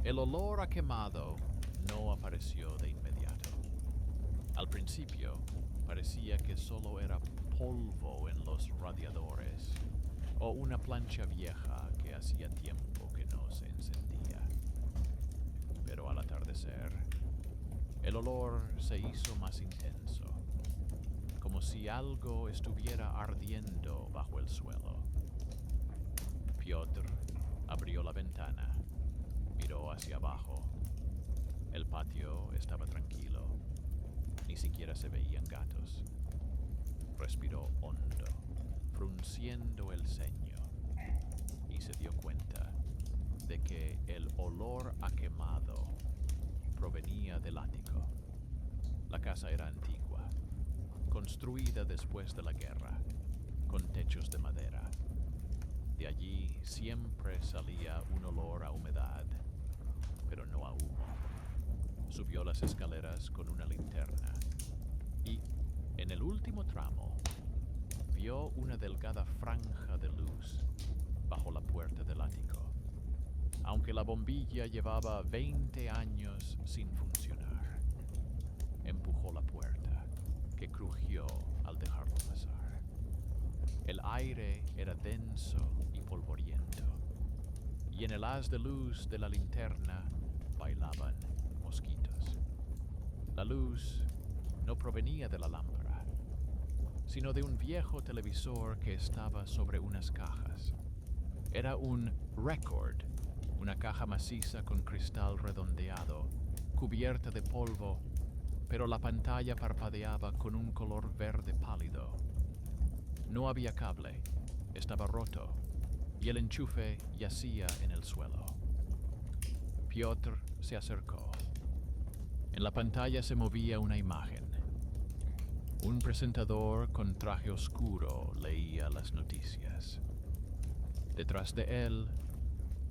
El olor a quemado no apareció de inmediato. Al principio, parecía que solo era polvo en los radiadores o una plancha vieja que hacía tiempo que no se encendía. Pero al atardecer, el olor se hizo más intenso, como si algo estuviera ardiendo bajo el suelo. Piotr abrió la ventana, miró hacia abajo. El patio estaba tranquilo, ni siquiera se veían gatos. Respiró hondo, frunciendo el ceño, y se dio cuenta de que el olor a quemado provenía del ático. La casa era antigua, construida después de la guerra, con techos de madera. De allí siempre salía un olor a humedad, pero no a humo. Subió las escaleras con una linterna y, en el último tramo, vio una delgada franja de luz bajo la puerta del ático, aunque la bombilla llevaba 20 años sin funcionar. Empujó la puerta, que crujió al dejarlo pasar. El aire era denso y polvoriento, y en el haz de luz de la linterna bailaban mosquitos. La luz no provenía de la lámpara, sino de un viejo televisor que estaba sobre unas cajas. Era un Record, una caja maciza con cristal redondeado, cubierta de polvo, pero la pantalla parpadeaba con un color verde pálido. No había cable, estaba roto, y el enchufe yacía en el suelo. Piotr se acercó. En la pantalla se movía una imagen. Un presentador con traje oscuro leía las noticias. Detrás de él,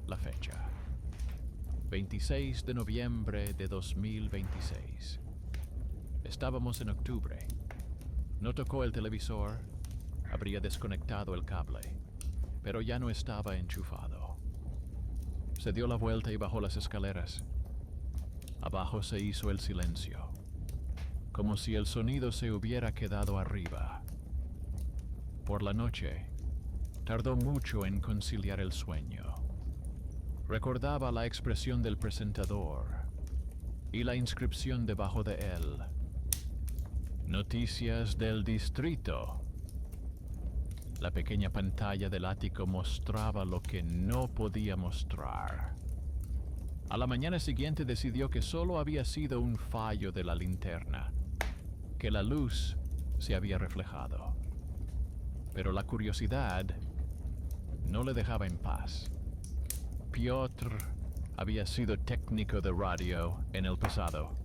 la fecha. 26 de noviembre de 2026. Estábamos en octubre. No tocó el televisor, habría desconectado el cable, pero ya no estaba enchufado. Se dio la vuelta y bajó las escaleras. Abajo se hizo el silencio, como si el sonido se hubiera quedado arriba. Por la noche, tardó mucho en conciliar el sueño. Recordaba la expresión del presentador y la inscripción debajo de él. Noticias del distrito. La pequeña pantalla del ático mostraba lo que no podía mostrar. A la mañana siguiente decidió que solo había sido un fallo de la linterna, que la luz se había reflejado. Pero la curiosidad no le dejaba en paz. Piotr había sido técnico de radio en el pasado.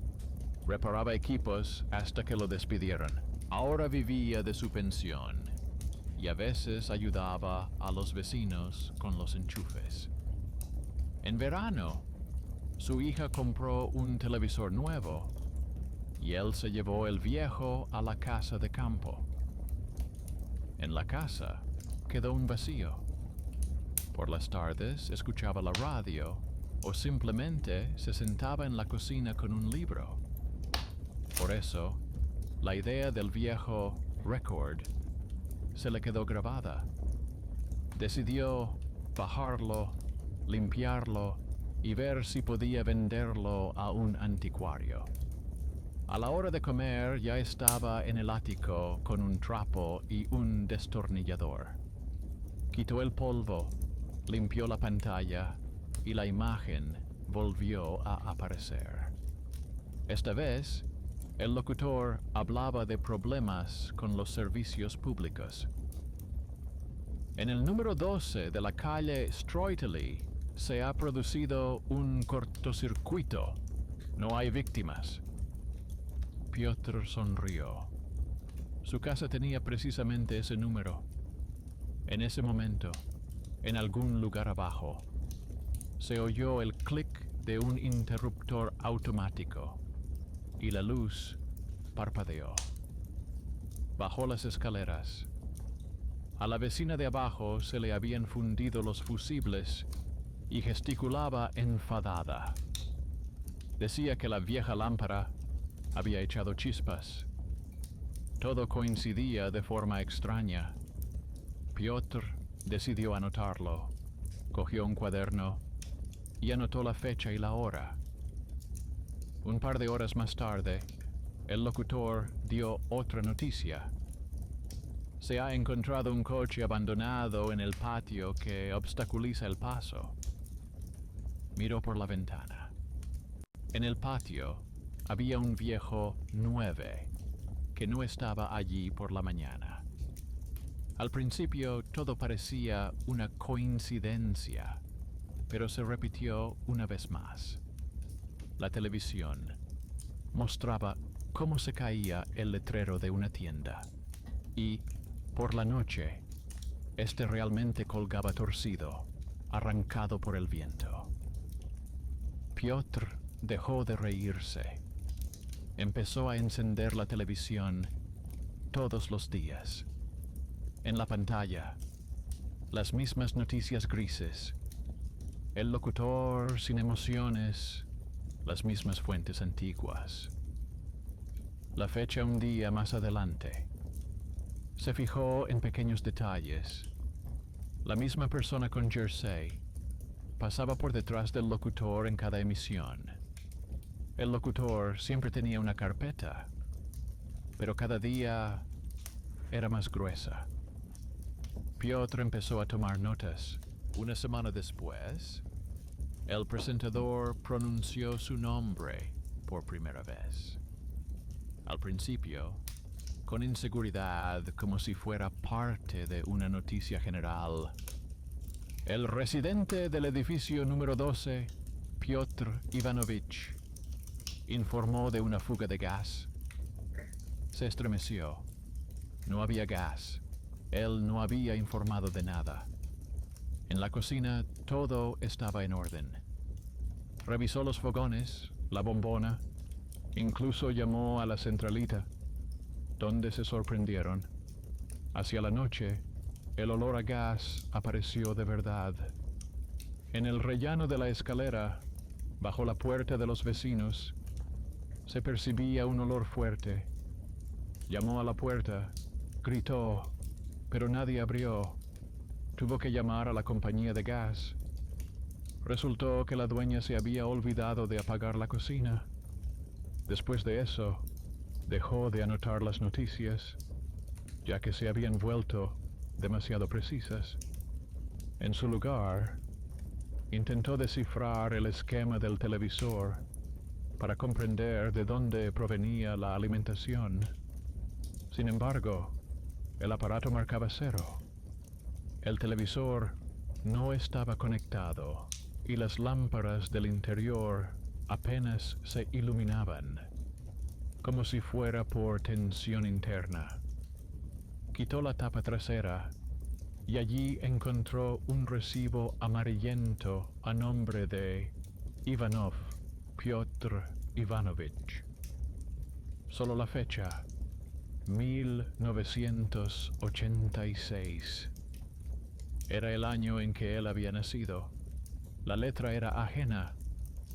Reparaba equipos hasta que lo despidieron. Ahora vivía de su pensión y a veces ayudaba a los vecinos con los enchufes. En verano, su hija compró un televisor nuevo y él se llevó el viejo a la casa de campo. En la casa quedó un vacío. Por las tardes escuchaba la radio o simplemente se sentaba en la cocina con un libro. Por eso, la idea del viejo Record se le quedó grabada. Decidió bajarlo, limpiarlo y ver si podía venderlo a un anticuario. A la hora de comer ya estaba en el ático con un trapo y un destornillador. Quitó el polvo, limpió la pantalla y la imagen volvió a aparecer. Esta vez, el locutor hablaba de problemas con los servicios públicos. En el número 12 de la calle Stroitely se ha producido un cortocircuito. No hay víctimas. Piotr sonrió. Su casa tenía precisamente ese número. En ese momento, en algún lugar abajo, se oyó el clic de un interruptor automático y la luz parpadeó. Bajó las escaleras. A la vecina de abajo se le habían fundido los fusibles y gesticulaba enfadada. Decía que la vieja lámpara había echado chispas. Todo coincidía de forma extraña. Piotr decidió anotarlo. Cogió un cuaderno y anotó la fecha y la hora. Un par de horas más tarde, el locutor dio otra noticia. Se ha encontrado un coche abandonado en el patio que obstaculiza el paso. Miró por la ventana. En el patio había un viejo 9 que no estaba allí por la mañana. Al principio todo parecía una coincidencia, pero se repitió una vez más. La televisión mostraba cómo se caía el letrero de una tienda y, por la noche, este realmente colgaba torcido, arrancado por el viento. Piotr dejó de reírse. Empezó a encender la televisión todos los días. En la pantalla, las mismas noticias grises, el locutor sin emociones, las mismas fuentes antiguas. La fecha un día más adelante. Se fijó en pequeños detalles. La misma persona con jersey pasaba por detrás del locutor en cada emisión. El locutor siempre tenía una carpeta, pero cada día era más gruesa. Piotr empezó a tomar notas. Una semana después, el presentador pronunció su nombre por primera vez. Al principio, con inseguridad, como si fuera parte de una noticia general. El residente del edificio número 12, Piotr Ivanovich, informó de una fuga de gas. Se estremeció. No había gas. Él no había informado de nada. En la cocina todo estaba en orden. Revisó los fogones, la bombona, incluso llamó a la centralita, donde se sorprendieron. Hacia la noche, el olor a gas apareció de verdad. En el rellano de la escalera, bajo la puerta de los vecinos, se percibía un olor fuerte. Llamó a la puerta, gritó, pero nadie abrió. Tuvo que llamar a la compañía de gas. Resultó que la dueña se había olvidado de apagar la cocina. Después de eso, dejó de anotar las noticias, ya que se habían vuelto demasiado precisas. En su lugar, intentó descifrar el esquema del televisor para comprender de dónde provenía la alimentación. Sin embargo, el aparato marcaba 0. El televisor no estaba conectado y las lámparas del interior apenas se iluminaban, como si fuera por tensión interna. Quitó la tapa trasera y allí encontró un recibo amarillento a nombre de Ivanov Piotr Ivanovich. Solo la fecha, 1986. Era el año en que él había nacido. La letra era ajena,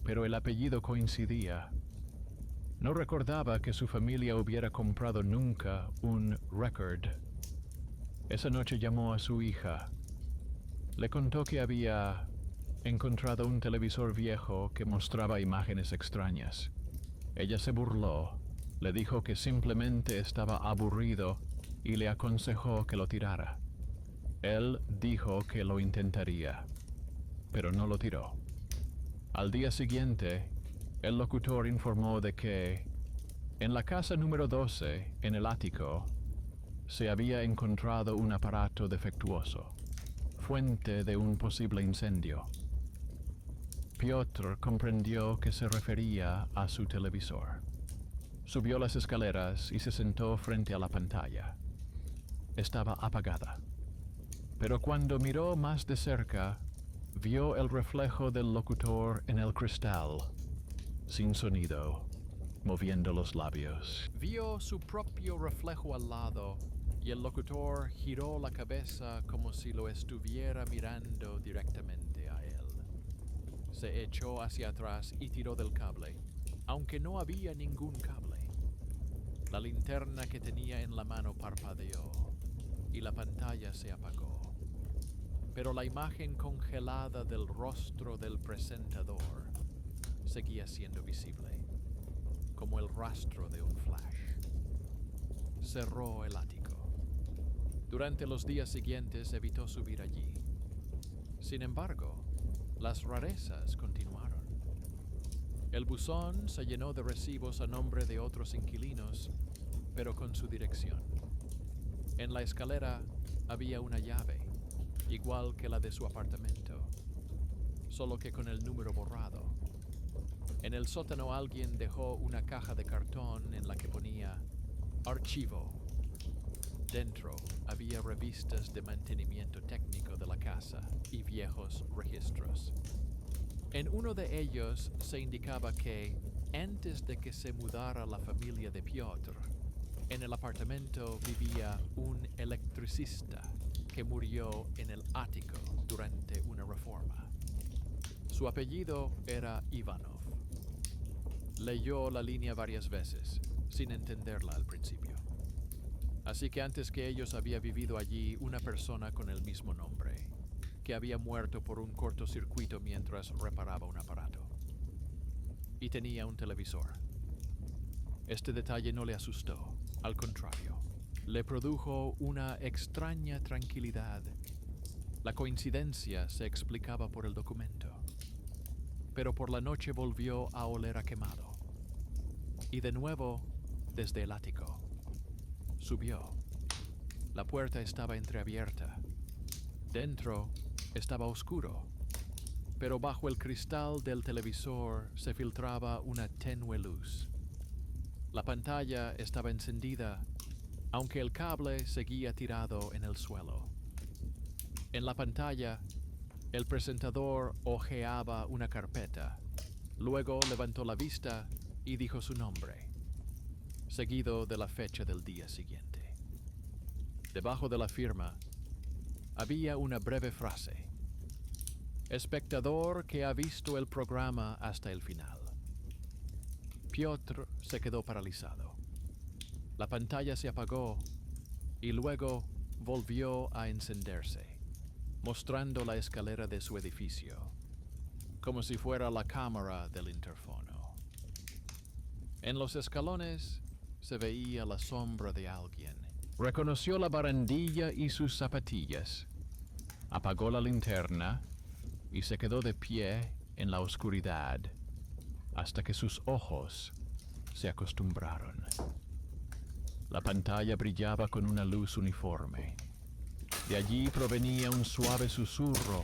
pero el apellido coincidía. No recordaba que su familia hubiera comprado nunca un record. Esa noche llamó a su hija. Le contó que había encontrado un televisor viejo que mostraba imágenes extrañas. Ella se burló, le dijo que simplemente estaba aburrido y le aconsejó que lo tirara. Él dijo que lo intentaría, pero no lo tiró. Al día siguiente, el locutor informó de que en la casa número 12, en el ático, se había encontrado un aparato defectuoso, fuente de un posible incendio. Piotr comprendió que se refería a su televisor. Subió las escaleras y se sentó frente a la pantalla. Estaba apagada. Pero cuando miró más de cerca, vio el reflejo del locutor en el cristal, sin sonido, moviendo los labios. Vio su propio reflejo al lado y el locutor giró la cabeza como si lo estuviera mirando directamente a él. Se echó hacia atrás y tiró del cable, aunque no había ningún cable. La linterna que tenía en la mano parpadeó y la pantalla se apagó. Pero la imagen congelada del rostro del presentador seguía siendo visible, como el rastro de un flash. Cerró el ático. Durante los días siguientes evitó subir allí. Sin embargo, las rarezas continuaron. El buzón se llenó de recibos a nombre de otros inquilinos, pero con su dirección. En la escalera había una llave, igual que la de su apartamento, solo que con el número borrado. En el sótano alguien dejó una caja de cartón en la que ponía archivo. Dentro había revistas de mantenimiento técnico de la casa y viejos registros. En uno de ellos se indicaba que, antes de que se mudara la familia de Piotr, en el apartamento vivía un electricista que murió en el ático durante una reforma. Su apellido era Ivanov. Leyó la línea varias veces, sin entenderla al principio. Así que antes que ellos había vivido allí una persona con el mismo nombre, que había muerto por un cortocircuito mientras reparaba un aparato. Y tenía un televisor. Este detalle no le asustó, al contrario, le produjo una extraña tranquilidad. La coincidencia se explicaba por el documento, pero por la noche volvió a oler a quemado. Y de nuevo, desde el ático. Subió. La puerta estaba entreabierta. Dentro estaba oscuro, pero bajo el cristal del televisor se filtraba una tenue luz. La pantalla estaba encendida, aunque el cable seguía tirado en el suelo. En la pantalla, el presentador hojeaba una carpeta. Luego levantó la vista y dijo su nombre, seguido de la fecha del día siguiente. Debajo de la firma había una breve frase: espectador que ha visto el programa hasta el final. Piotr se quedó paralizado. La pantalla se apagó y luego volvió a encenderse, mostrando la escalera de su edificio, como si fuera la cámara del interfono. En los escalones se veía la sombra de alguien. Reconoció la barandilla y sus zapatillas. Apagó la linterna y se quedó de pie en la oscuridad hasta que sus ojos se acostumbraron. La pantalla brillaba con una luz uniforme. De allí provenía un suave susurro,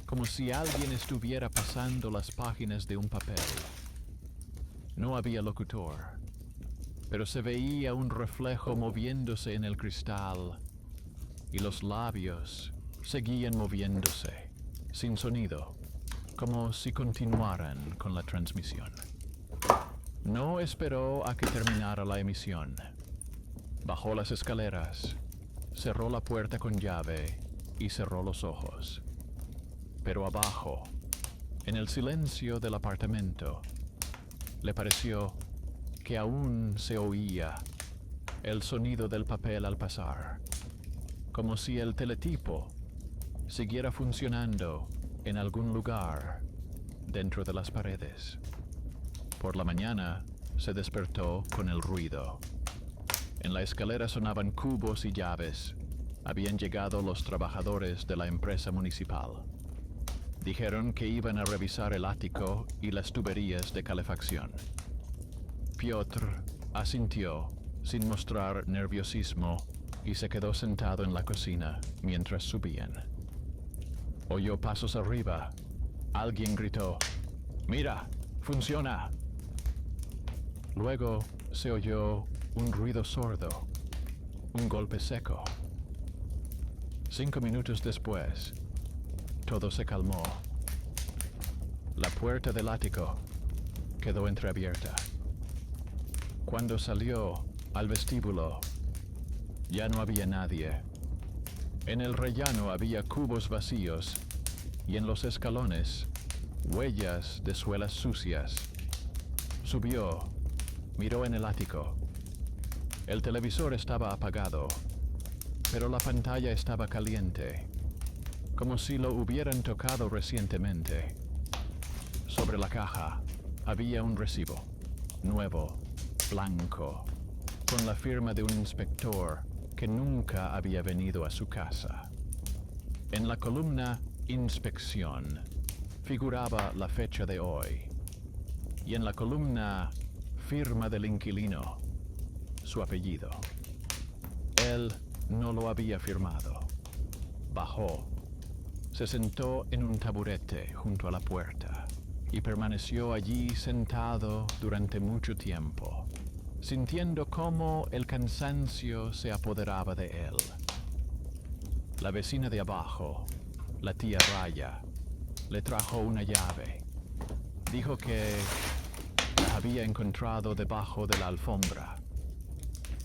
como si alguien estuviera pasando las páginas de un papel. No había locutor, pero se veía un reflejo moviéndose en el cristal, y los labios seguían moviéndose, sin sonido, como si continuaran con la transmisión. No esperó a que terminara la emisión. Bajó las escaleras, cerró la puerta con llave y cerró los ojos. Pero abajo, en el silencio del apartamento, le pareció que aún se oía el sonido del papel al pasar, como si el teletipo siguiera funcionando en algún lugar dentro de las paredes. Por la mañana se despertó con el ruido. En la escalera sonaban cubos y llaves. Habían llegado los trabajadores de la empresa municipal. Dijeron que iban a revisar el ático y las tuberías de calefacción. Piotr asintió sin mostrar nerviosismo y se quedó sentado en la cocina mientras subían. Oyó pasos arriba. Alguien gritó: «¡Mira! ¡Funciona!». Luego se oyó un ruido sordo, un golpe seco. 5 minutos después, todo se calmó. La puerta del ático quedó entreabierta. Cuando salió al vestíbulo, ya no había nadie. En el rellano había cubos vacíos y en los escalones huellas de suelas sucias. Subió, miró en el ático. El televisor estaba apagado, pero la pantalla estaba caliente, como si lo hubieran tocado recientemente. Sobre la caja había un recibo, nuevo, blanco, con la firma de un inspector que nunca había venido a su casa. En la columna Inspección figuraba la fecha de hoy, y en la columna Firma del inquilino, su apellido. Él no lo había firmado. Bajó, se sentó en un taburete junto a la puerta y permaneció allí sentado durante mucho tiempo, sintiendo cómo el cansancio se apoderaba de él. La vecina de abajo, la tía Raya, le trajo una llave. Dijo que la había encontrado debajo de la alfombra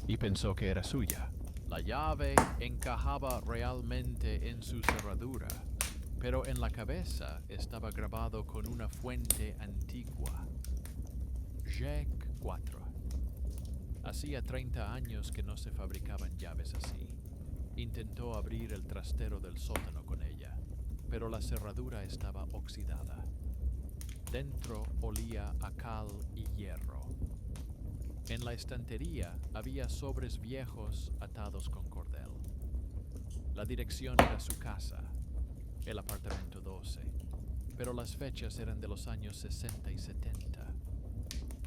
y pensó que era suya. La llave encajaba realmente en su cerradura, pero en la cabeza estaba grabado con una fuente antigua. G4. Hacía 30 años que no se fabricaban llaves así. Intentó abrir el trastero del sótano con ella, pero la cerradura estaba oxidada. Dentro olía a cal y hierro. En la estantería había sobres viejos atados con cordel. La dirección era su casa, el apartamento 12, pero las fechas eran de los años 60 y 70.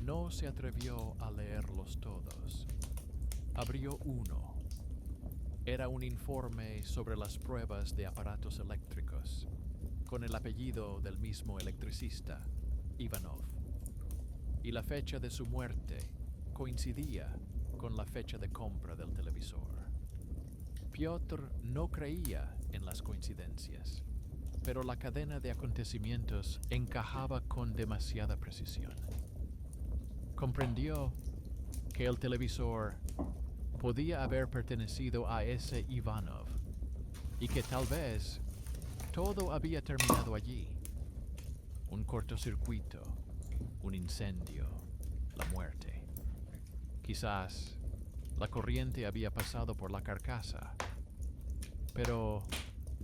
No se atrevió a leerlos todos. Abrió uno. Era un informe sobre las pruebas de aparatos eléctricos, con el apellido del mismo electricista, Ivanov. Y la fecha de su muerte coincidía con la fecha de compra del televisor. Piotr no creía en las coincidencias, pero la cadena de acontecimientos encajaba con demasiada precisión. Comprendió que el televisor podía haber pertenecido a ese Ivanov y que tal vez todo había terminado allí. Un cortocircuito, un incendio, la muerte. Quizás la corriente había pasado por la carcasa. Pero,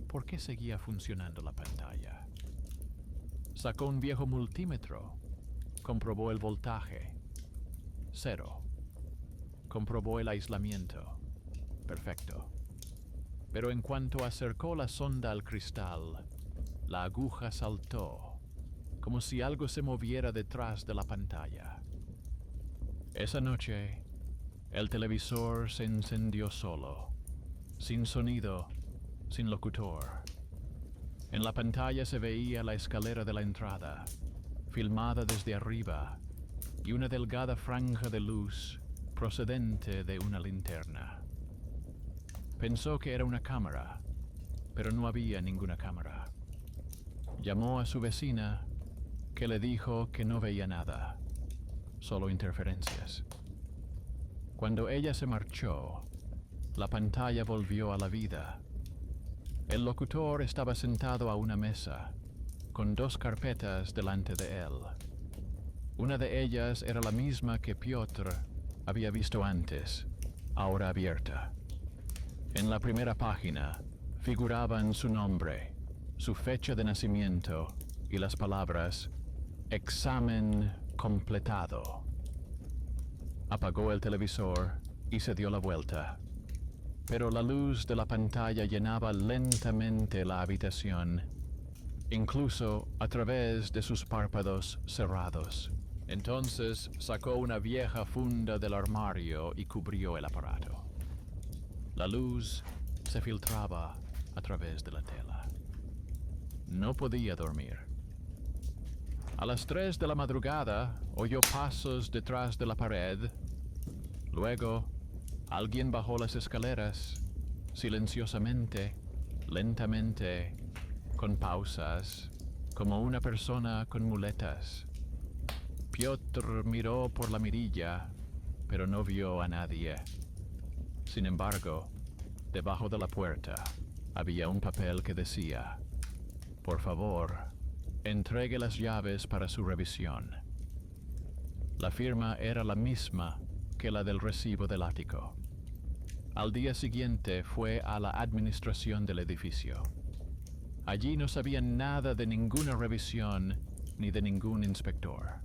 ¿por qué seguía funcionando la pantalla? Sacó un viejo multímetro, comprobó el voltaje. 0. Comprobó el aislamiento. Perfecto. Pero en cuanto acercó la sonda al cristal, la aguja saltó, como si algo se moviera detrás de la pantalla. Esa noche, el televisor se encendió solo, sin sonido, sin locutor. En la pantalla se veía la escalera de la entrada, filmada desde arriba, y una delgada franja de luz procedente de una linterna. Pensó que era una cámara, pero no había ninguna cámara. Llamó a su vecina, que le dijo que no veía nada, solo interferencias. Cuando ella se marchó, la pantalla volvió a la vida. El locutor estaba sentado a una mesa, con 2 carpetas delante de él. Una de ellas era la misma que Piotr había visto antes, ahora abierta. En la primera página figuraban su nombre, su fecha de nacimiento y las palabras «Examen completado». Apagó el televisor y se dio la vuelta. Pero la luz de la pantalla llenaba lentamente la habitación, incluso a través de sus párpados cerrados. Entonces sacó una vieja funda del armario y cubrió el aparato. La luz se filtraba a través de la tela. No podía dormir. A las 3 de la madrugada oyó pasos detrás de la pared. Luego, alguien bajó las escaleras, silenciosamente, lentamente, con pausas, como una persona con muletas. Piotr miró por la mirilla, pero no vio a nadie. Sin embargo, debajo de la puerta había un papel que decía: «Por favor, entregue las llaves para su revisión. La firma era la misma que la del recibo del ático. Al día siguiente fue a la administración del edificio. Allí no sabían nada de ninguna revisión ni de ningún inspector.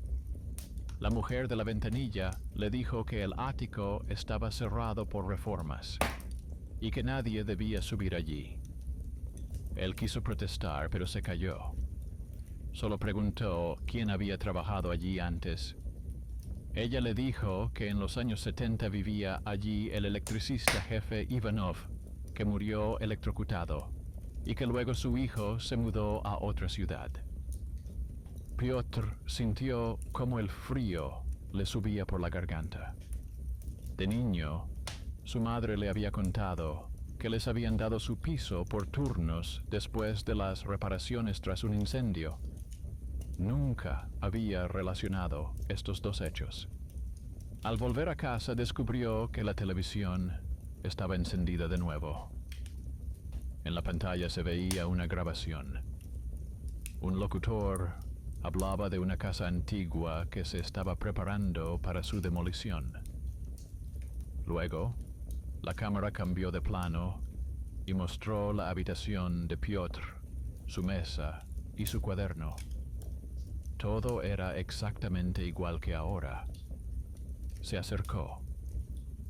La mujer de la ventanilla le dijo que el ático estaba cerrado por reformas y que nadie debía subir allí. Él quiso protestar, pero se calló. Solo preguntó quién había trabajado allí antes. Ella le dijo que en los años 70 vivía allí el electricista jefe Ivanov, que murió electrocutado, y que luego su hijo se mudó a otra ciudad. Piotr sintió como el frío le subía por la garganta. De niño, su madre le había contado que les habían dado su piso por turnos después de las reparaciones tras un incendio. Nunca había relacionado estos dos hechos. Al volver a casa descubrió que la televisión estaba encendida de nuevo. En la pantalla se veía una grabación. Un locutor hablaba de una casa antigua que se estaba preparando para su demolición. Luego, la cámara cambió de plano y mostró la habitación de Piotr, su mesa y su cuaderno. Todo era exactamente igual que ahora. Se acercó.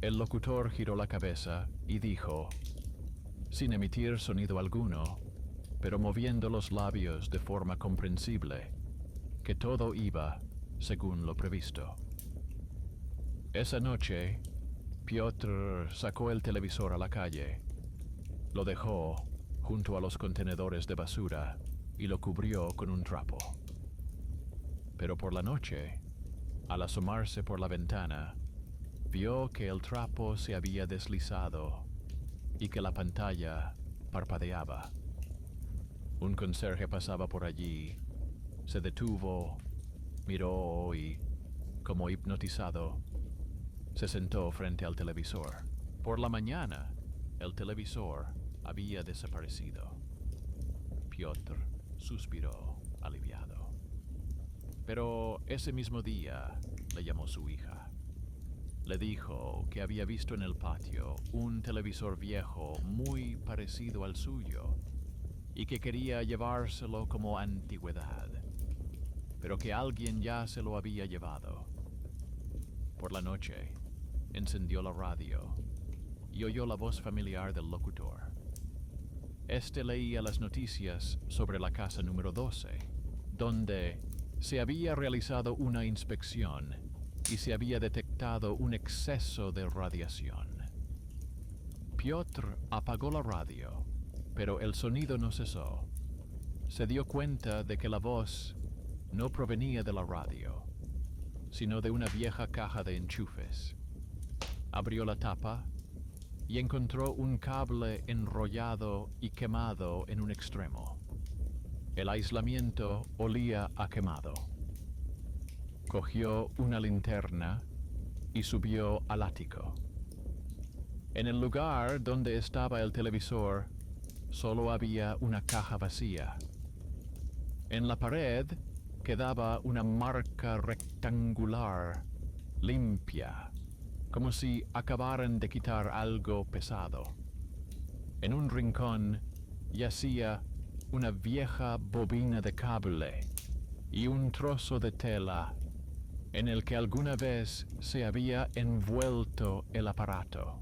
El locutor giró la cabeza y dijo, sin emitir sonido alguno, pero moviendo los labios de forma comprensible, que todo iba según lo previsto. Esa noche, Piotr sacó el televisor a la calle, lo dejó junto a los contenedores de basura y lo cubrió con un trapo. Pero por la noche, al asomarse por la ventana, vio que el trapo se había deslizado y que la pantalla parpadeaba. Un conserje pasaba por allí, se detuvo, miró y, como hipnotizado, se sentó frente al televisor. Por la mañana, el televisor había desaparecido. Piotr suspiró, aliviado. Pero ese mismo día le llamó su hija. Le dijo que había visto en el patio un televisor viejo muy parecido al suyo y que quería llevárselo como antigüedad, pero que alguien ya se lo había llevado. Por la noche, encendió la radio y oyó la voz familiar del locutor. Este leía las noticias sobre la casa número 12, donde se había realizado una inspección y se había detectado un exceso de radiación. Piotr apagó la radio, pero el sonido no cesó. Se dio cuenta de que la voz no provenía de la radio, sino de una vieja caja de enchufes. Abrió la tapa y encontró un cable enrollado y quemado en un extremo. El aislamiento olía a quemado. Cogió una linterna y subió al ático. En el lugar donde estaba el televisor, solo había una caja vacía. En la pared quedaba una marca rectangular, limpia, como si acabaran de quitar algo pesado. En un rincón yacía una vieja bobina de cable y un trozo de tela en el que alguna vez se había envuelto el aparato.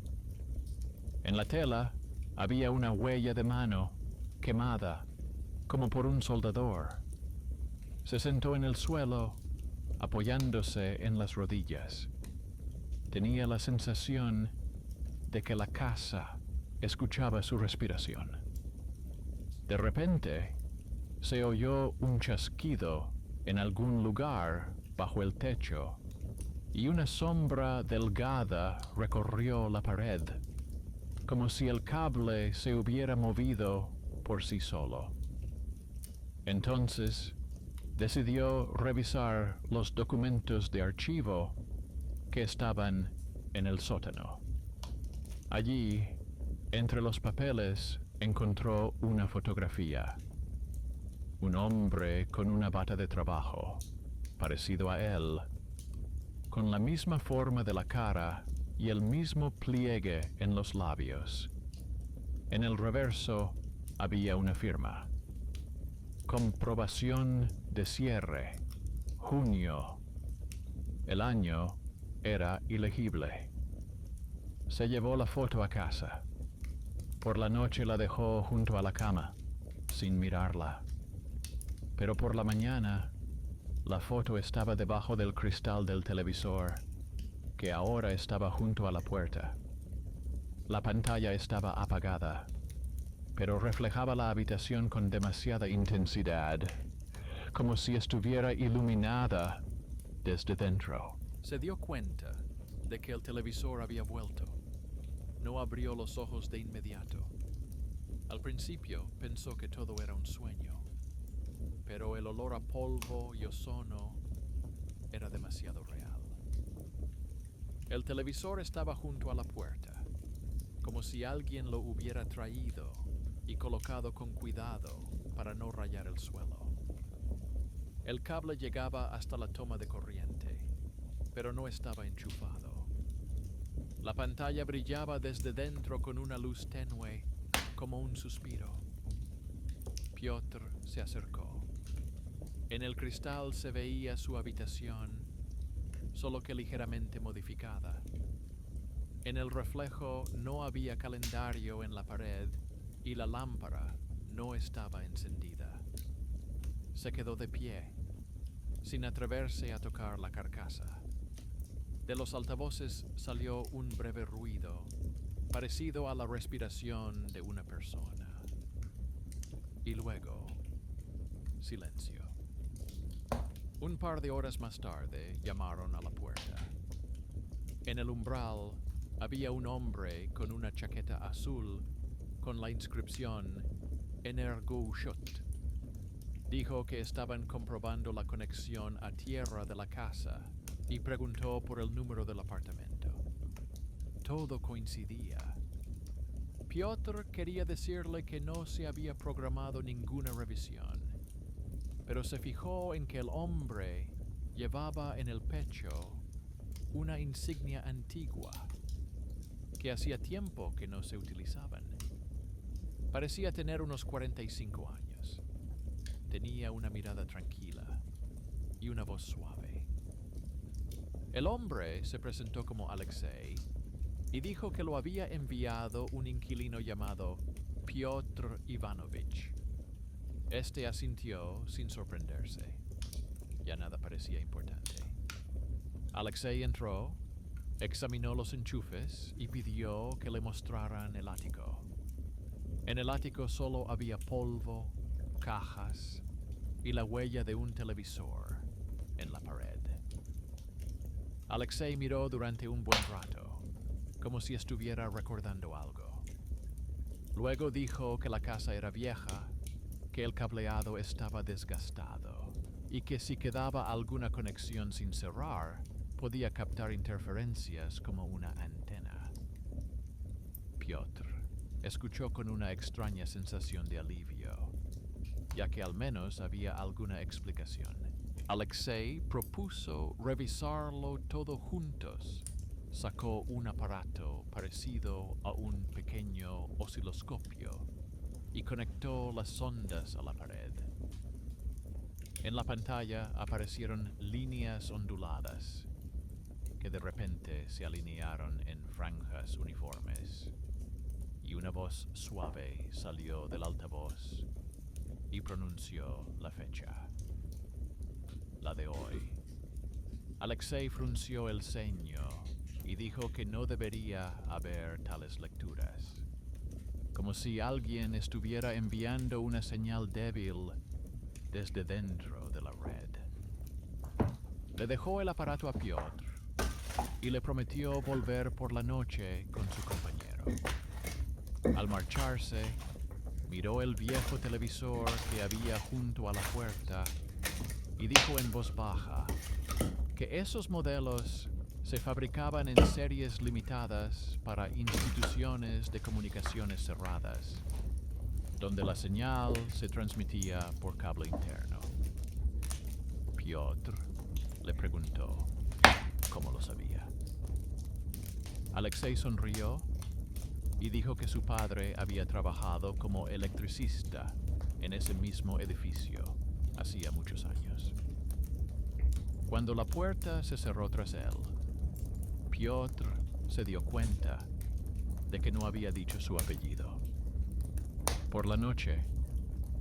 En la tela había una huella de mano quemada, como por un soldador. Se sentó en el suelo, apoyándose en las rodillas. Tenía la sensación de que la casa escuchaba su respiración. De repente, se oyó un chasquido en algún lugar bajo el techo, y una sombra delgada recorrió la pared, como si el cable se hubiera movido por sí solo. Entonces, decidió revisar los documentos de archivo que estaban en el sótano. Allí, entre los papeles, encontró una fotografía. Un hombre con una bata de trabajo, parecido a él, con la misma forma de la cara y el mismo pliegue en los labios. En el reverso había una firma. Comprobación de cierre. Junio. El año era ilegible. Se llevó la foto a casa. Por la noche la dejó junto a la cama, sin mirarla. Pero por la mañana, la foto estaba debajo del cristal del televisor, que ahora estaba junto a la puerta. La pantalla estaba apagada, pero reflejaba la habitación con demasiada intensidad, como si estuviera iluminada desde dentro. Se dio cuenta de que el televisor había vuelto. No abrió los ojos de inmediato. Al principio pensó que todo era un sueño, pero el olor a polvo y ozono era demasiado real. El televisor estaba junto a la puerta, como si alguien lo hubiera traído y colocado con cuidado para no rayar el suelo. El cable llegaba hasta la toma de corriente, pero no estaba enchufado. La pantalla brillaba desde dentro con una luz tenue, como un suspiro. Piotr se acercó. En el cristal se veía su habitación, solo que ligeramente modificada. En el reflejo no había calendario en la pared y la lámpara no estaba encendida. Se quedó de pie, sin atreverse a tocar la carcasa. De los altavoces salió un breve ruido, parecido a la respiración de una persona. Y luego, silencio. Un par de horas más tarde llamaron a la puerta. En el umbral había un hombre con una chaqueta azul con la inscripción Energoshut. Dijo que estaban comprobando la conexión a tierra de la casa y preguntó por el número del apartamento. Todo coincidía. Piotr quería decirle que no se había programado ninguna revisión, pero se fijó en que el hombre llevaba en el pecho una insignia antigua que hacía tiempo que no se utilizaban. Parecía tener unos 45 años. Tenía una mirada tranquila y una voz suave. El hombre se presentó como Alexei y dijo que lo había enviado un inquilino llamado Piotr Ivanovich. Este asintió sin sorprenderse. Ya nada parecía importante. Alexei entró, examinó los enchufes y pidió que le mostraran el ático. En el ático solo había polvo, cajas y la huella de un televisor en la pared. Alexei miró durante un buen rato, como si estuviera recordando algo. Luego dijo que la casa era vieja, que el cableado estaba desgastado y que si quedaba alguna conexión sin cerrar, podía captar interferencias como una antena. Piotr escuchó con una extraña sensación de alivio, ya que al menos había alguna explicación. Alexei propuso revisarlo todo juntos. Sacó un aparato parecido a un pequeño osciloscopio y conectó las sondas a la pared. En la pantalla aparecieron líneas onduladas que de repente se alinearon en franjas uniformes, y una voz suave salió del altavoz y pronunció la fecha. La de hoy. Alexei frunció el ceño y dijo que no debería haber tales lecturas, como si alguien estuviera enviando una señal débil desde dentro de la red. Le dejó el aparato a Piotr y le prometió volver por la noche con su compañero. Al marcharse, miró el viejo televisor que había junto a la puerta y dijo en voz baja que esos modelos se fabricaban en series limitadas para instituciones de comunicaciones cerradas. donde la señal se transmitía por cable interno. Piotr le preguntó cómo lo sabía. Alexei sonrió y dijo que su padre había trabajado como electricista en ese mismo edificio hacía muchos años. Cuando la puerta se cerró tras él, Piotr se dio cuenta de que no había dicho su apellido. Por la noche,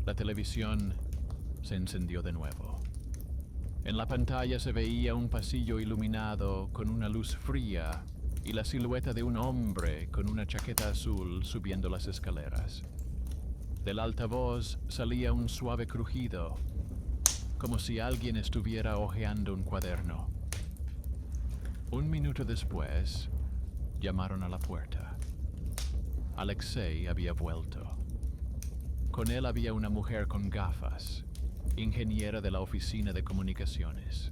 la televisión se encendió de nuevo. En la pantalla se veía un pasillo iluminado con una luz fría y la silueta de un hombre con una chaqueta azul subiendo las escaleras. Del altavoz salía un suave crujido, como si alguien estuviera hojeando un cuaderno. Un minuto después, llamaron a la puerta. Alexei había vuelto. Con él había una mujer con gafas, ingeniera de la oficina de comunicaciones.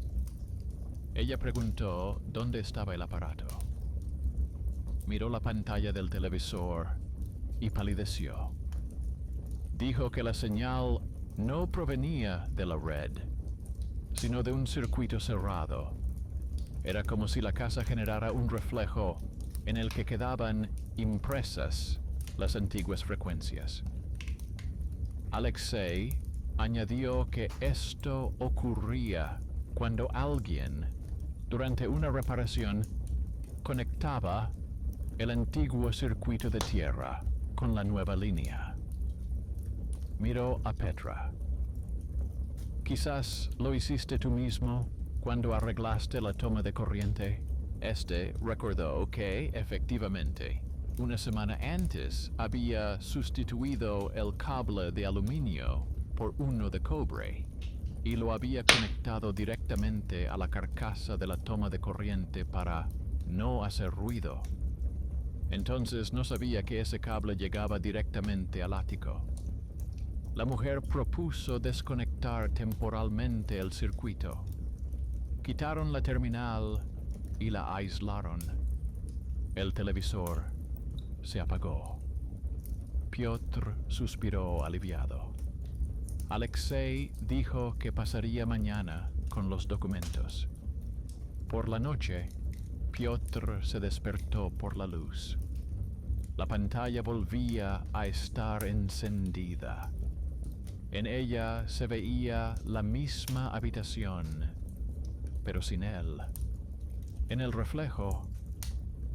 Ella preguntó dónde estaba el aparato. Miró la pantalla del televisor y palideció. Dijo que la señal no provenía de la red, sino de un circuito cerrado. Era como si la casa generara un reflejo en el que quedaban impresas las antiguas frecuencias. Alexei añadió que esto ocurría cuando alguien, durante una reparación, conectaba el antiguo circuito de tierra con la nueva línea. Miró a Petra. Quizás lo hiciste tú mismo cuando arreglaste la toma de corriente. Este recordó que, efectivamente, una semana antes había sustituido el cable de aluminio por uno de cobre y lo había conectado directamente a la carcasa de la toma de corriente para no hacer ruido. Entonces no sabía que ese cable llegaba directamente al ático. La mujer propuso desconectar temporalmente el circuito. Quitaron la terminal y la aislaron. El televisor se apagó. Piotr suspiró aliviado. Alexei dijo que pasaría mañana con los documentos. Por la noche, Piotr se despertó por la luz. La pantalla volvía a estar encendida. En ella se veía la misma habitación, pero sin él. En el reflejo,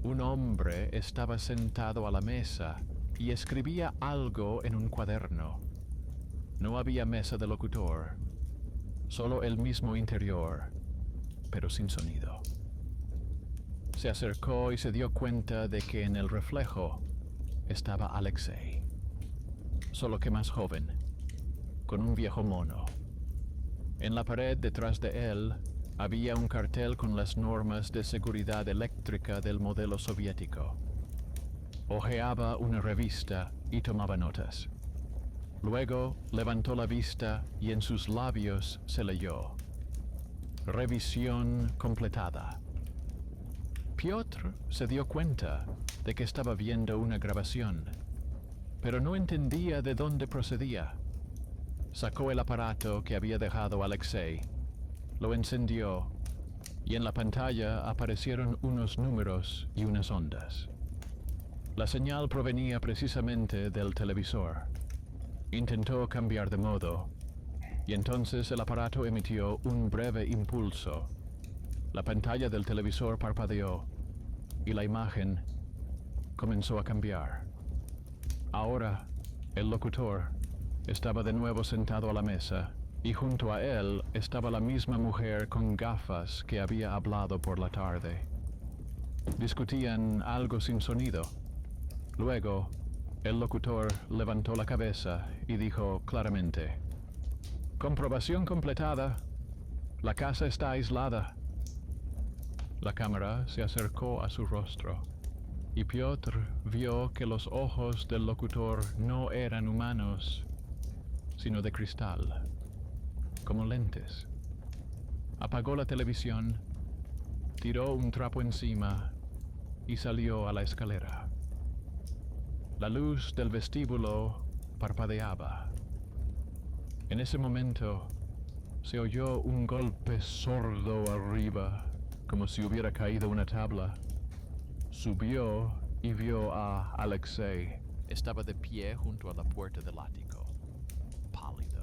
un hombre estaba sentado a la mesa y escribía algo en un cuaderno. No había mesa de locutor, solo el mismo interior, pero sin sonido. Se acercó y se dio cuenta de que en el reflejo estaba Alexei, solo que más joven, con un viejo mono. En la pared detrás de él había un cartel con las normas de seguridad eléctrica del modelo soviético. Hojeaba una revista y tomaba notas. Luego levantó la vista y en sus labios se leyó: Revisión completada. Piotr se dio cuenta de que estaba viendo una grabación, pero no entendía de dónde procedía. Sacó el aparato que había dejado Alexei, lo encendió y en la pantalla aparecieron unos números y unas ondas. La señal provenía precisamente del televisor. Intentó cambiar de modo y entonces el aparato emitió un breve impulso. La pantalla del televisor parpadeó y la imagen comenzó a cambiar. Ahora, el locutor estaba de nuevo sentado a la mesa y junto a él estaba la misma mujer con gafas que había hablado por la tarde. Discutían algo sin sonido. Luego, el locutor levantó la cabeza y dijo claramente: Comprobación completada. La casa está aislada. La cámara se acercó a su rostro y Piotr vio que los ojos del locutor no eran humanos, sino de cristal, como lentes. Apagó la televisión, tiró un trapo encima y salió a la escalera. La luz del vestíbulo parpadeaba. En ese momento se oyó un golpe sordo arriba, como si hubiera caído una tabla. Subió y vio a Alexei. Estaba de pie junto a la puerta del ático, pálido,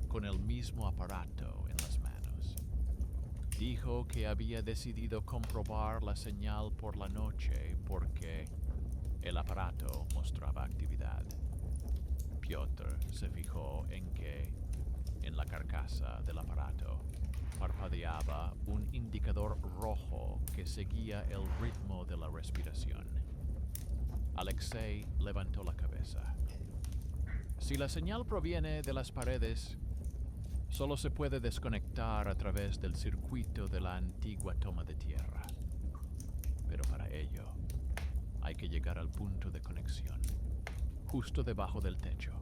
con el mismo aparato en las manos. Dijo que había decidido comprobar la señal por la noche porque el aparato mostraba actividad. Piotr se fijó en que, en la carcasa del aparato, parpadeaba un indicador rojo que seguía el ritmo de la respiración. Alexei levantó la cabeza. Si la señal proviene de las paredes, solo se puede desconectar a través del circuito de la antigua toma de tierra. Pero para ello, hay que llegar al punto de conexión, justo debajo del techo.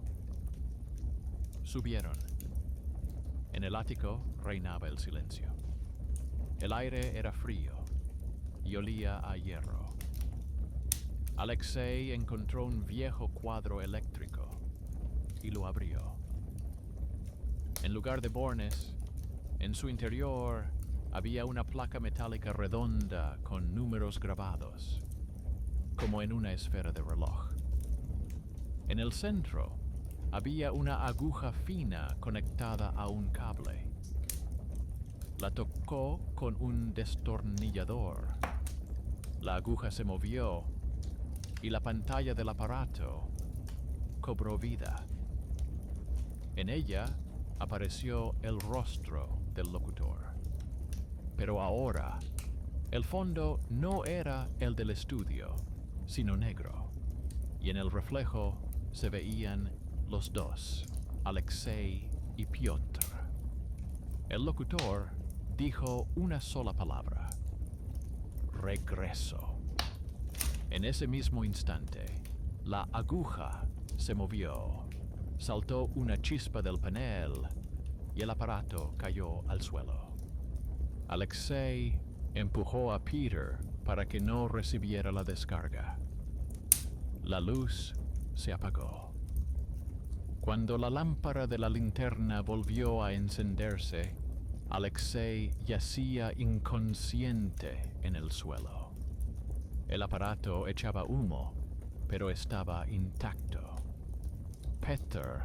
Subieron. En el ático reinaba el silencio. El aire era frío y olía a hierro. Alexei encontró un viejo cuadro eléctrico y lo abrió. En lugar de bornes, en su interior había una placa metálica redonda con números grabados, como en una esfera de reloj. En el centro había una aguja fina conectada a un cable. La tocó con un destornillador. La aguja se movió y la pantalla del aparato cobró vida. En ella apareció el rostro del locutor. Pero ahora, el fondo no era el del estudio, sino negro, y en el reflejo se veían los dos, Alexei y Piotr. El locutor dijo una sola palabra: regreso. En ese mismo instante, la aguja se movió, saltó una chispa del panel y el aparato cayó al suelo. Alexei empujó a Peter para que no recibiera la descarga. La luz se apagó. Cuando la lámpara de la linterna volvió a encenderse, Alexei yacía inconsciente en el suelo. El aparato echaba humo, pero estaba intacto. Peter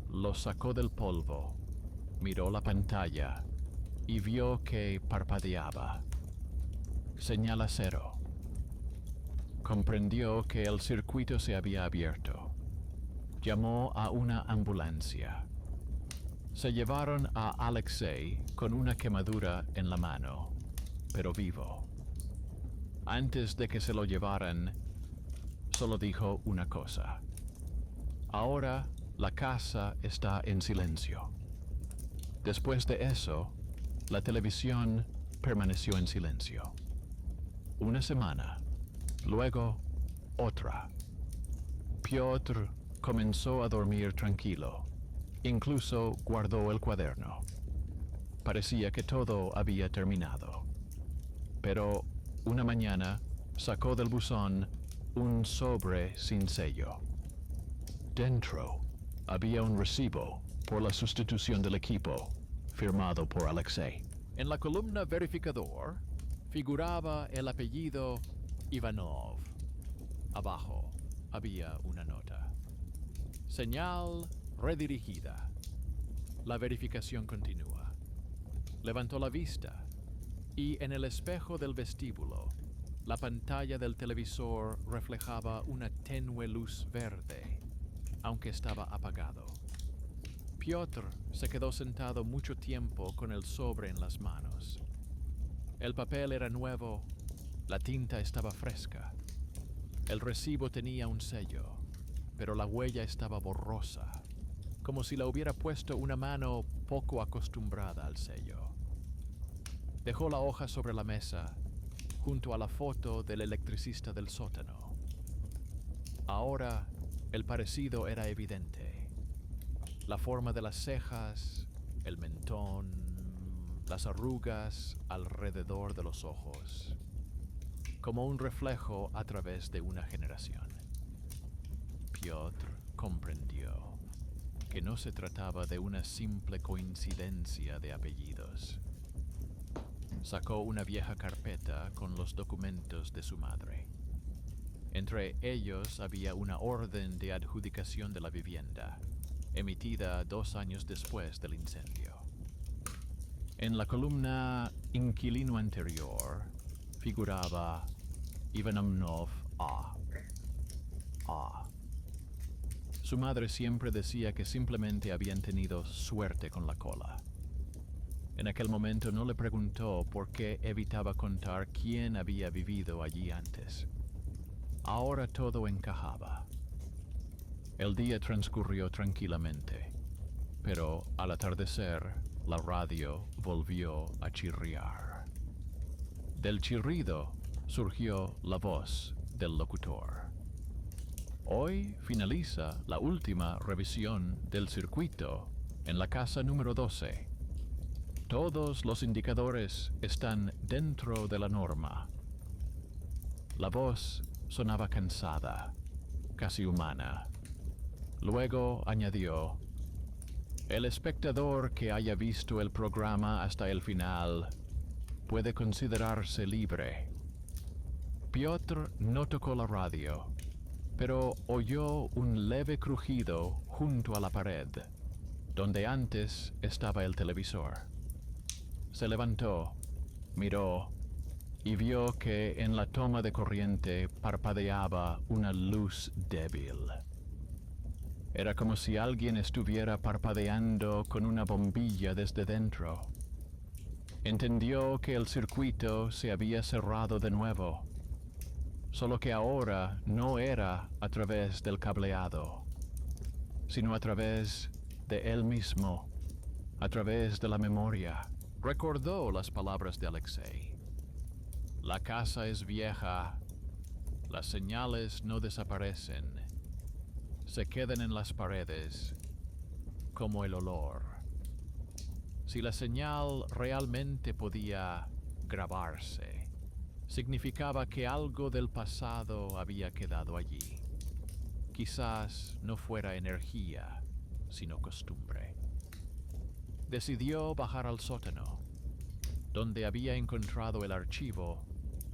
lo sacó del polvo, miró la pantalla y vio que parpadeaba. Señal a 0. Comprendió que el circuito se había abierto. Llamó a una ambulancia. Se llevaron a Alexei con una quemadura en la mano, pero vivo. Antes de que se lo llevaran, solo dijo una cosa: ahora la casa está en silencio. Después de eso, la televisión permaneció en silencio. Una semana, luego otra. Piotr comenzó a dormir tranquilo. Incluso guardó el cuaderno. Parecía que todo había terminado. Pero una mañana sacó del buzón un sobre sin sello. Dentro había un recibo por la sustitución del equipo, firmado por Alexei. En la columna verificador figuraba el apellido Ivanov. Abajo había una nota: señal redirigida. La verificación continúa. Levantó la vista y en el espejo del vestíbulo, la pantalla del televisor reflejaba una tenue luz verde, aunque estaba apagado. Piotr se quedó sentado mucho tiempo con el sobre en las manos. El papel era nuevo, la tinta estaba fresca. El recibo tenía un sello, pero la huella estaba borrosa, como si la hubiera puesto una mano poco acostumbrada al sello. Dejó la hoja sobre la mesa, junto a la foto del electricista del sótano. Ahora, el parecido era evidente. La forma de las cejas, el mentón, las arrugas alrededor de los ojos, como un reflejo a través de una generación. Piotr comprendió que no se trataba de una simple coincidencia de apellidos. Sacó una vieja carpeta con los documentos de su madre. Entre ellos había una orden de adjudicación de la vivienda, emitida 2 años después del incendio. En la columna Inquilino anterior figuraba Ivanov A. Su madre siempre decía que simplemente habían tenido suerte con la cola. En aquel momento no le preguntó por qué evitaba contar quién había vivido allí antes. Ahora todo encajaba. El día transcurrió tranquilamente, pero al atardecer la radio volvió a chirriar. Del chirrido surgió la voz del locutor. Hoy finaliza la última revisión del circuito en la casa número 12. Todos los indicadores están dentro de la norma. La voz sonaba cansada, casi humana. Luego añadió: el espectador que haya visto el programa hasta el final puede considerarse libre. Piotr no tocó la radio, pero oyó un leve crujido junto a la pared, donde antes estaba el televisor. Se levantó, miró y vio que en la toma de corriente parpadeaba una luz débil. Era como si alguien estuviera parpadeando con una bombilla desde dentro. Entendió que el circuito se había cerrado de nuevo, solo que ahora no era a través del cableado, sino a través de él mismo, a través de la memoria. Recordó las palabras de Alexei. La casa es vieja, las señales no desaparecen, se quedan en las paredes, como el olor. Si la señal realmente podía grabarse, significaba que algo del pasado había quedado allí. Quizás no fuera energía, sino costumbre. Decidió bajar al sótano. Donde había encontrado el archivo,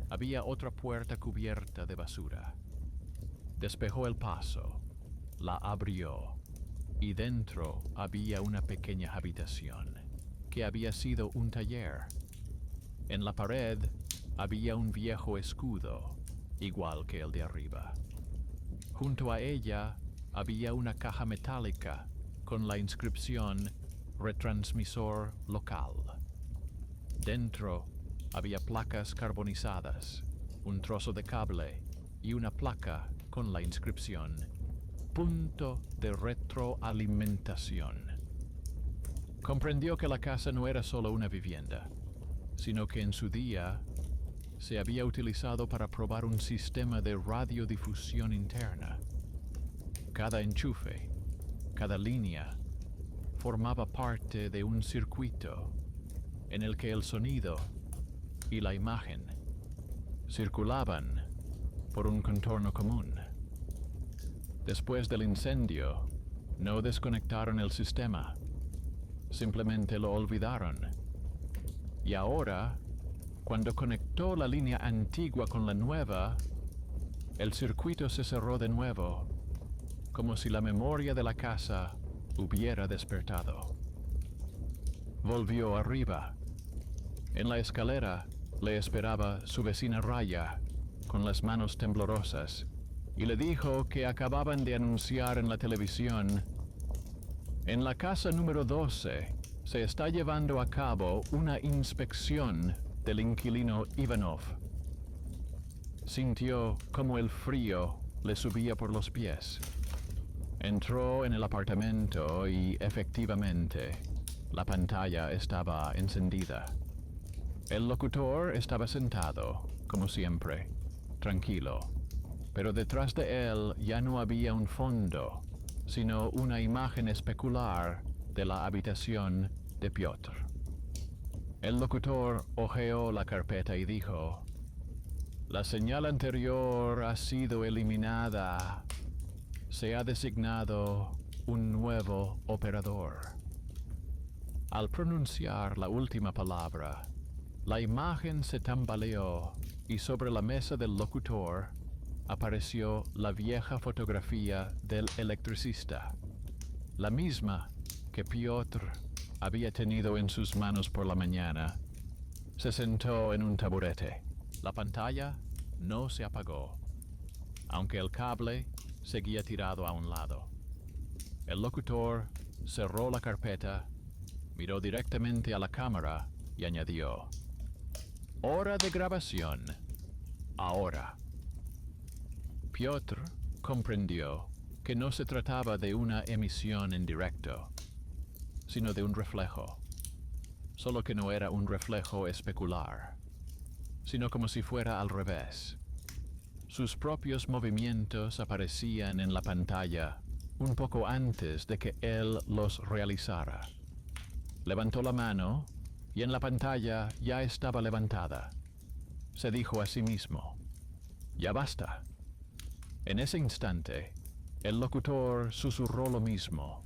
había otra puerta cubierta de basura. Despejó el paso, la abrió, y dentro había una pequeña habitación, que había sido un taller. En la pared había un viejo escudo, igual que el de arriba. Junto a ella había una caja metálica con la inscripción Retransmisor local. Dentro había placas carbonizadas, un trozo de cable y una placa con la inscripción Punto de retroalimentación. Comprendió que la casa no era solo una vivienda, sino que en su día se había utilizado para probar un sistema de radiodifusión interna. Cada enchufe, cada línea, formaba parte de un circuito en el que el sonido y la imagen circulaban por un contorno común. Después del incendio, no desconectaron el sistema, simplemente lo olvidaron. Y ahora, cuando conectó la línea antigua con la nueva, el circuito se cerró de nuevo, como si la memoria de la casa hubiera despertado. Volvió arriba. En la escalera le esperaba su vecina Raya, con las manos temblorosas, y le dijo que acababan de anunciar en la televisión: en la casa número 12 se está llevando a cabo una inspección del inquilino Ivanov. Sintió como el frío le subía por los pies. Entró en el apartamento y, efectivamente, la pantalla estaba encendida. El locutor estaba sentado, como siempre, tranquilo, pero detrás de él ya no había un fondo, sino una imagen especular de la habitación de Piotr. El locutor hojeó la carpeta y dijo: la señal anterior ha sido eliminada. se ha designado un nuevo operador. Al pronunciar la última palabra, la imagen se tambaleó y sobre la mesa del locutor apareció la vieja fotografía del electricista, la misma que Piotr había tenido en sus manos por la mañana. Se sentó en un taburete. La pantalla no se apagó, aunque el cable seguía tirado a un lado. El locutor cerró la carpeta, miró directamente a la cámara y añadió: «Hora de grabación. Ahora». Piotr comprendió que no se trataba de una emisión en directo, sino de un reflejo, solo que no era un reflejo especular, sino como si fuera al revés. Sus propios movimientos aparecían en la pantalla un poco antes de que él los realizara. Levantó la mano y en la pantalla ya estaba levantada. Se dijo a sí mismo: «Ya basta». En ese instante, el locutor susurró lo mismo,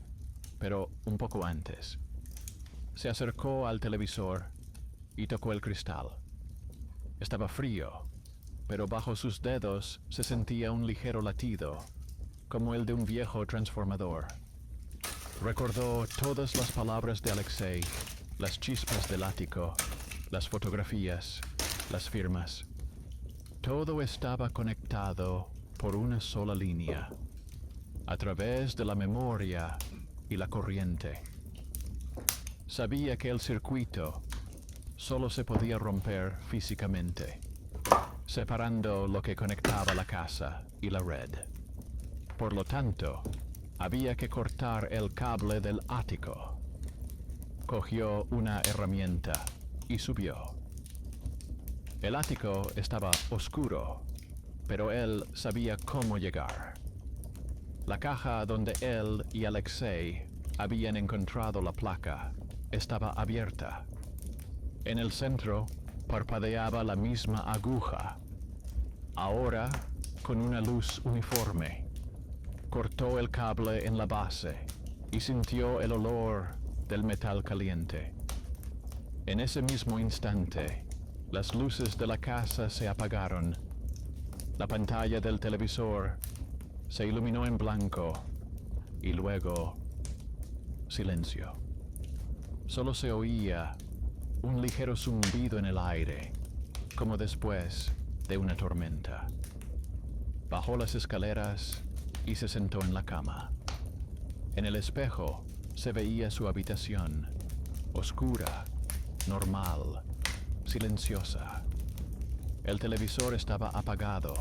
pero un poco antes. Se acercó al televisor y tocó el cristal. Estaba frío, pero bajo sus dedos se sentía un ligero latido, como el de un viejo transformador. Recordó todas las palabras de Alexei, las chispas del ático, las fotografías, las firmas. Todo estaba conectado por una sola línea, a través de la memoria y la corriente. Sabía que el circuito solo se podía romper físicamente, separando lo que conectaba la casa y la red. Por lo tanto, había que cortar el cable del ático. Cogió una herramienta y subió. El ático estaba oscuro, pero él sabía cómo llegar. La caja donde él y Alexei habían encontrado la placa estaba abierta. En el centro parpadeaba la misma aguja, ahora con una luz uniforme. Cortó el cable en la base y sintió el olor del metal caliente. En ese mismo instante, las luces de la casa se apagaron. La pantalla del televisor se iluminó en blanco y luego silencio. Solo se oía un ligero zumbido en el aire, como después de una tormenta. Bajó las escaleras y se sentó en la cama. En el espejo se veía su habitación, oscura, normal, silenciosa. El televisor estaba apagado,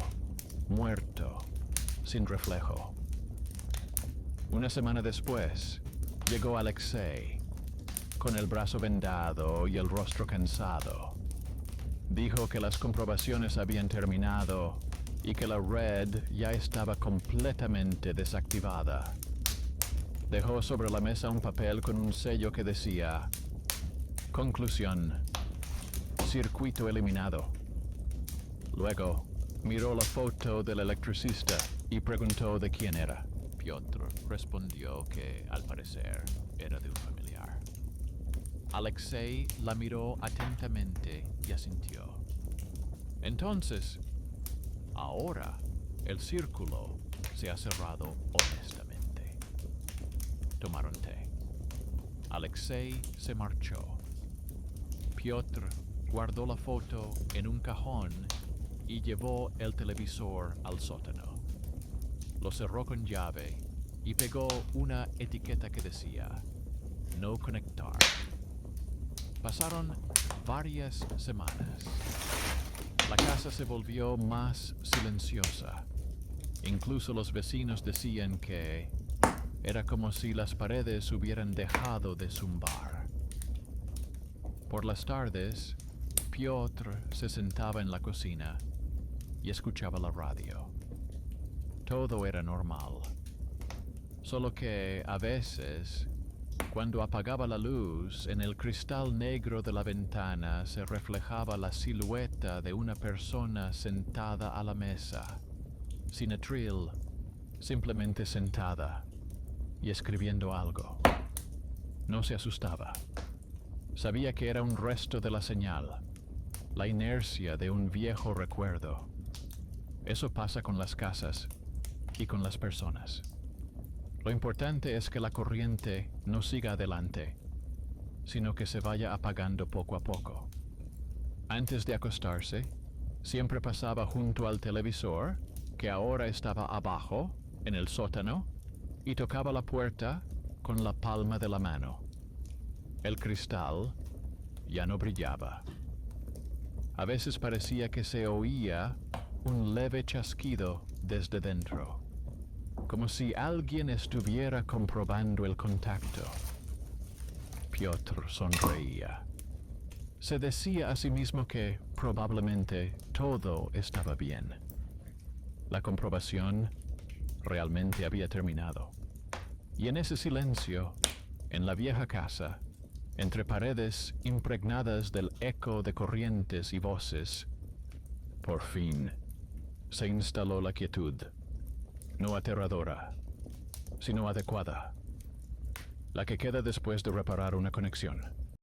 muerto, sin reflejo. Una semana después, llegó Alexei, con el brazo vendado y el rostro cansado. Dijo que las comprobaciones habían terminado y que la red ya estaba completamente desactivada. Dejó sobre la mesa un papel con un sello que decía: «Conclusión. Circuito eliminado». Luego, miró la foto del electricista y preguntó de quién era. Piotr respondió que, al parecer, era de un familiar. Alexei la miró atentamente y asintió. Entonces, ahora el círculo se ha cerrado honestamente. Tomaron té. Alexei se marchó. Piotr guardó la foto en un cajón y llevó el televisor al sótano. Lo cerró con llave y pegó una etiqueta que decía: «No conectar». Pasaron varias semanas. La casa se volvió más silenciosa. Incluso los vecinos decían que era como si las paredes hubieran dejado de zumbar. Por las tardes, Piotr se sentaba en la cocina y escuchaba la radio. Todo era normal. Solo que a veces, cuando apagaba la luz, en el cristal negro de la ventana se reflejaba la silueta de una persona sentada a la mesa, sin atril, simplemente sentada y escribiendo algo. No se asustaba. Sabía que era un resto de la señal, la inercia de un viejo recuerdo. Eso pasa con las casas y con las personas. Lo importante es que la corriente no siga adelante, sino que se vaya apagando poco a poco. Antes de acostarse, siempre pasaba junto al televisor, que ahora estaba abajo, en el sótano, y tocaba la puerta con la palma de la mano. El cristal ya no brillaba. A veces parecía que se oía un leve chasquido desde dentro, como si alguien estuviera comprobando el contacto. Piotr sonreía. Se decía a sí mismo que probablemente todo estaba bien. La comprobación realmente había terminado. Y en ese silencio, en la vieja casa, entre paredes impregnadas del eco de corrientes y voces, por fin se instaló la quietud, no aterradora, sino adecuada, la que queda después de reparar una conexión.